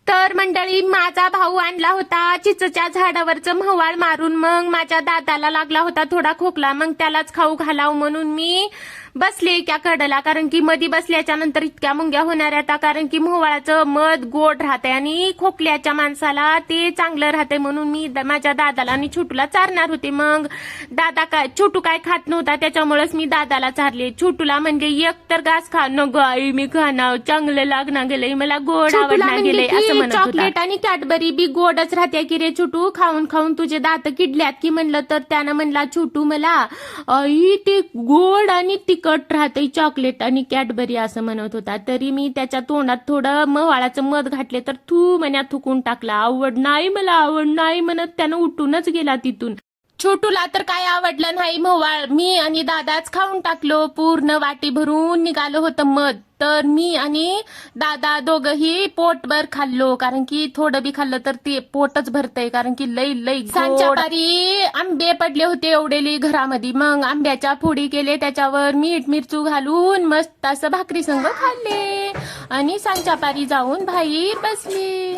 तर मंडळी, माझा भाऊ आणला होता चिंचच्या झाडावरचं म्हवाळ मारून. मग माझ्या दादाला लागला होता थोडा खोकला, मग त्यालाच खाऊ घालाव म्हणून मी बसले एका कडेला. कारण की मधी बसल्याच्या नंतर इतक्या मुंग्या होणार आता. कारण की म्हवाळाचं मध गोड राहतंय आणि खोकल्याच्या माणसाला ते चांगलं राहतंय, म्हणून मी माझ्या दादाला आणि छोटूला चारणार होते. मग छोटू काय खात नव्हता, त्याच्यामुळेच मी दादाला चारले. छोटूला म्हणजे एक तर घास खा न गाई, मी खाणार चांगलं लागणार गेलंय, मला गोड आवडणार गेलंय असं म्हणत होता. चॉकलेट आणि कॅडबरी बी गोडच राहते की रे छोटू, खाऊन खाऊन तुझे दात किडल्यात की म्हणलं. तर त्यानं म्हणला छोटू मला, आई ते गोड आणि तिखट राहते चॉकलेट आणि कॅडबरी असं म्हणत होता. तरी मी त्याच्या तोंडात थोडं म्हवाळाचं मध घातले तर तू मन्या थुकून टाकला. आवड नाही मला, आवड नाही म्हणत त्यानं उठूनच गेला तिथून. छोटूला तर काय आवडलं नाही म्हवाळ. मी आणि दादाच खाऊन टाकलो, पूर्ण वाटी भरून निघालं होतं मध. तर मी आणि दादा दोघंही पोटभर खाल्लो, कारण की थोडं बी खाल्लं तर ते पोटच भरतंय. कारण की लई लई सांच्या पारी आंबे पडले होते एवढेली घरामध्ये. मग आंब्याच्या फोडी केले, त्याच्यावर मीठ मिरचू घालून मस्त असं भाकरी संग खाल्ले आणि सांच्या पारी जाऊन बाहेर बसले.